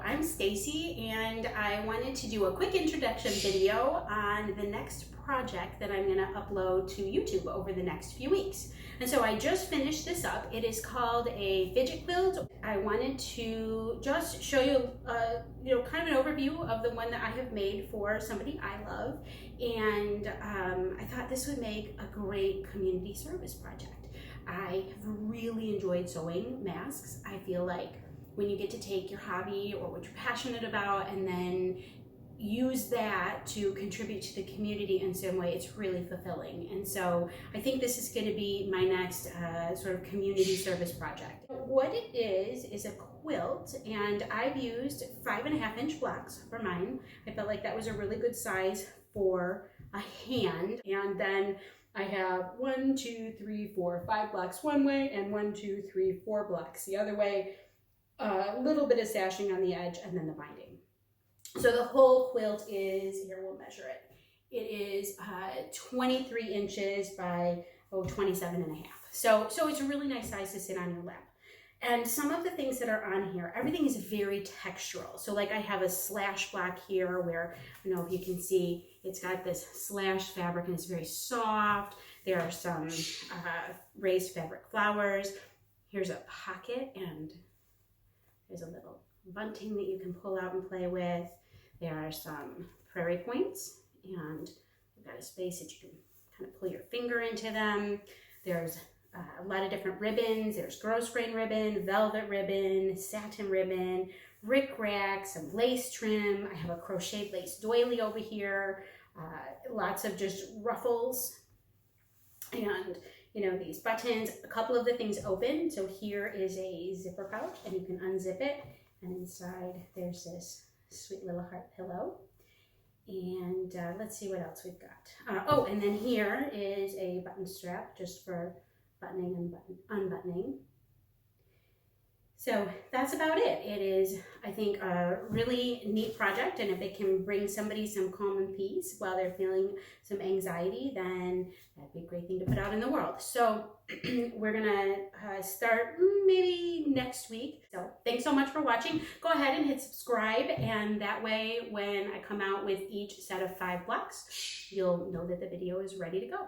I'm Stacy, and I wanted to do a quick introduction video on the next project that I'm going to upload to YouTube over the next few weeks. And so I just finished this up. It is called a fidget quilt. I wanted to just show you, kind of an overview of the one that I have made for somebody I love, and I thought this would make a great community service project. I have really enjoyed sewing masks. I feel like when you get to take your hobby or what you're passionate about and then use that to contribute to the community in some way, it's really fulfilling. And so I think this is going to be my next sort of community service project. What it is a quilt, and I've used 5.5-inch blocks for mine. I felt like that was a really good size for a hand. And then I have 1, 2, 3, 4, 5 blocks one way and 1, 2, 3, 4 blocks the other way. A little bit of sashing on the edge and then the binding. So the whole quilt is, here we'll measure it. It is 23 inches by 27.5. So it's a really nice size to sit on your lap. And some of the things that are on here, everything is very textural. So like I have a slash block here where, I don't know if you can see, it's got this slash fabric and it's very soft. There are some raised fabric flowers. Here's a pocket, and there's a little bunting that you can pull out and play with. There are some prairie points, and you've got a space that you can kind of pull your finger into them. There's a lot of different ribbons. There's gross grain ribbon, velvet ribbon, satin ribbon, rickrack, some lace trim. I have a crocheted lace doily over here. Lots of just ruffles, and these buttons. A couple of the things open. So here is a zipper pouch, and you can unzip it, and inside there's this sweet little heart pillow. And let's see what else we've got. And then here is a button strap just for buttoning and unbuttoning. So that's about it. It is, I think, a really neat project, and if it can bring somebody some calm and peace while they're feeling some anxiety, then that'd be a great thing to put out in the world. So we're gonna start maybe next week. So thanks so much for watching. Go ahead and hit subscribe, and that way when I come out with each set of 5 blocks, you'll know that the video is ready to go.